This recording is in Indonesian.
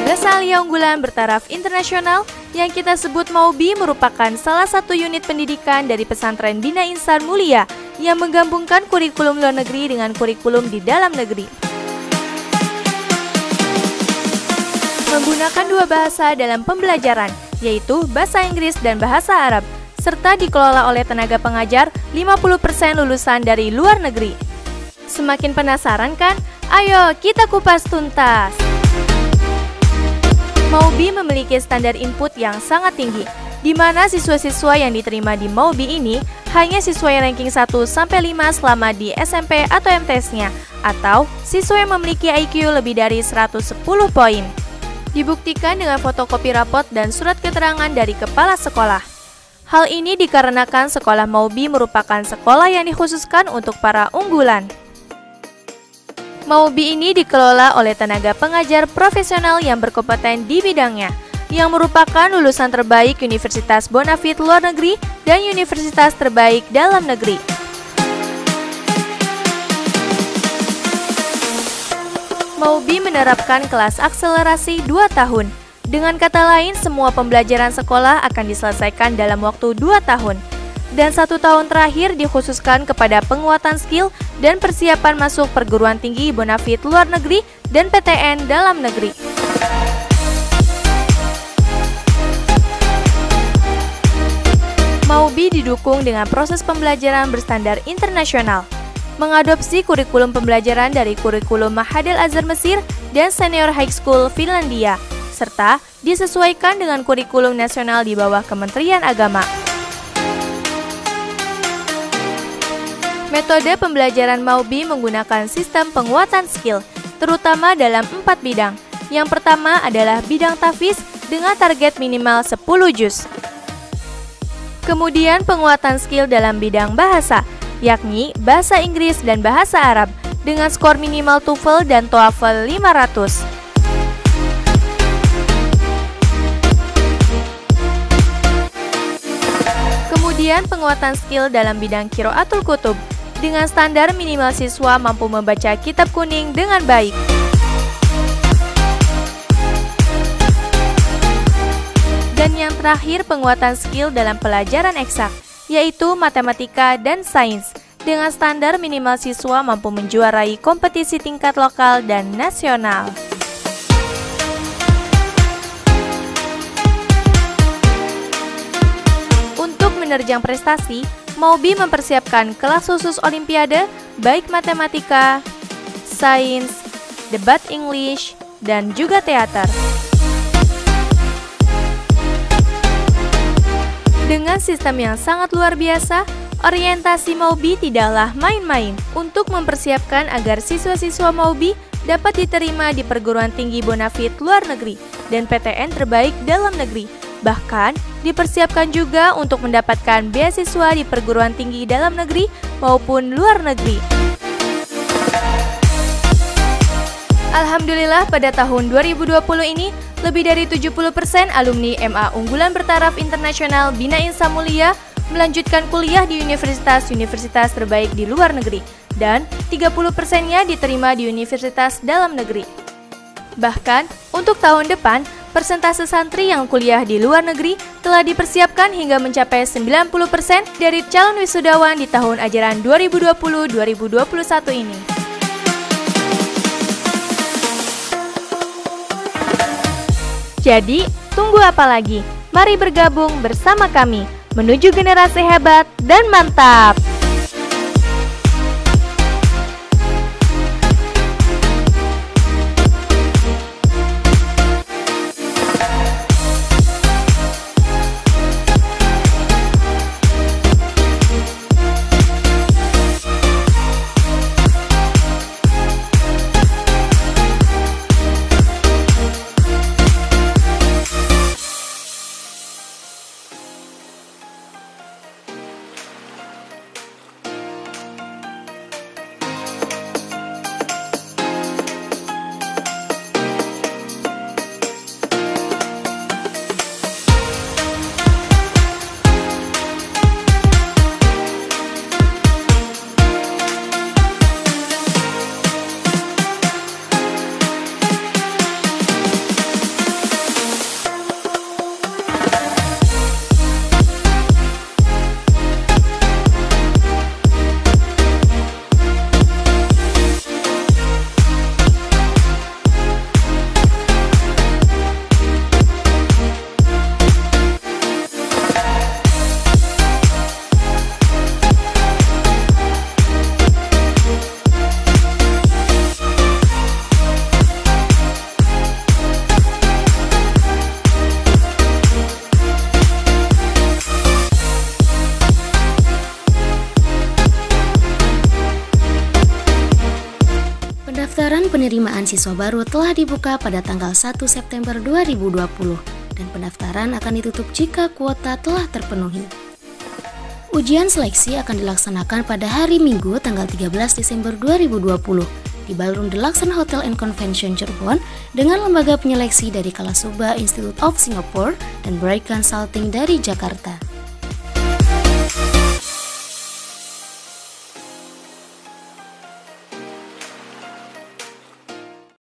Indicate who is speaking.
Speaker 1: Madrasah Aliyah Unggulan bertaraf internasional yang kita sebut MAUBI merupakan salah satu unit pendidikan dari pesantren Bina Insan Mulia yang menggabungkan kurikulum luar negeri dengan kurikulum di dalam negeri. Menggunakan dua bahasa dalam pembelajaran, yaitu bahasa Inggris dan bahasa Arab, serta dikelola oleh tenaga pengajar 50% lulusan dari luar negeri. Semakin penasaran kan? Ayo kita kupas tuntas! MAUBI memiliki standar input yang sangat tinggi, di mana siswa-siswa yang diterima di MAUBI ini hanya siswa yang ranking 1-5 selama di SMP atau MTS-nya, atau siswa yang memiliki IQ lebih dari 110 poin. Dibuktikan dengan fotokopi rapot dan surat keterangan dari kepala sekolah. Hal ini dikarenakan sekolah MAUBI merupakan sekolah yang dikhususkan untuk para unggulan. MAUBI ini dikelola oleh tenaga pengajar profesional yang berkompeten di bidangnya, yang merupakan lulusan terbaik Universitas Bonafit luar negeri dan universitas terbaik dalam negeri. MAUBI menerapkan kelas akselerasi 2 tahun. Dengan kata lain, semua pembelajaran sekolah akan diselesaikan dalam waktu 2 tahun. Dan 1 tahun terakhir dikhususkan kepada penguatan skill dan persiapan masuk perguruan tinggi Bonafit luar negeri dan PTN dalam negeri. MAUBI didukung dengan proses pembelajaran berstandar internasional, mengadopsi kurikulum pembelajaran dari kurikulum Ma'had Al-Azhar Mesir dan Senior High School Finlandia, serta disesuaikan dengan kurikulum nasional di bawah Kementerian Agama. Metode pembelajaran MAUBI menggunakan sistem penguatan skill, terutama dalam 4 bidang. Yang pertama adalah bidang tahfiz dengan target minimal 10 juz. Kemudian penguatan skill dalam bidang bahasa, yakni bahasa Inggris dan bahasa Arab, dengan skor minimal TOEFL dan TOEFL 500. Kemudian penguatan skill dalam bidang Qiraatul Kutub, dengan standar minimal siswa mampu membaca kitab kuning dengan baik. Dan yang terakhir penguatan skill dalam pelajaran eksak, yaitu matematika dan sains, dengan standar minimal siswa mampu menjuarai kompetisi tingkat lokal dan nasional. Untuk menerjang prestasi, MAUBI mempersiapkan kelas khusus olimpiade, baik matematika, sains, debat English, dan juga teater. Dengan sistem yang sangat luar biasa, orientasi MAUBI tidaklah main-main untuk mempersiapkan agar siswa-siswa MAUBI dapat diterima di perguruan tinggi Bonafit luar negeri dan PTN terbaik dalam negeri. Bahkan, dipersiapkan juga untuk mendapatkan beasiswa di perguruan tinggi dalam negeri maupun luar negeri. Alhamdulillah pada tahun 2020 ini, lebih dari 70% alumni MA Unggulan Bertaraf Internasional Bina Insan Mulia melanjutkan kuliah di universitas-universitas terbaik di luar negeri, dan 30%-nya diterima di universitas dalam negeri. Bahkan, untuk tahun depan, persentase santri yang kuliah di luar negeri telah dipersiapkan hingga mencapai 90% dari calon wisudawan di tahun ajaran 2020-2021 ini. Jadi, tunggu apa lagi? Mari bergabung bersama kami menuju generasi hebat dan mantap!
Speaker 2: Pendaftaran penerimaan siswa baru telah dibuka pada tanggal 1 September 2020 dan pendaftaran akan ditutup jika kuota telah terpenuhi. Ujian seleksi akan dilaksanakan pada hari Minggu tanggal 13 Desember 2020 di Ballroom Deluxe Hotel and Convention Cirebon dengan lembaga penyeleksi dari Kalasuba Institute of Singapore dan Bright Consulting dari Jakarta.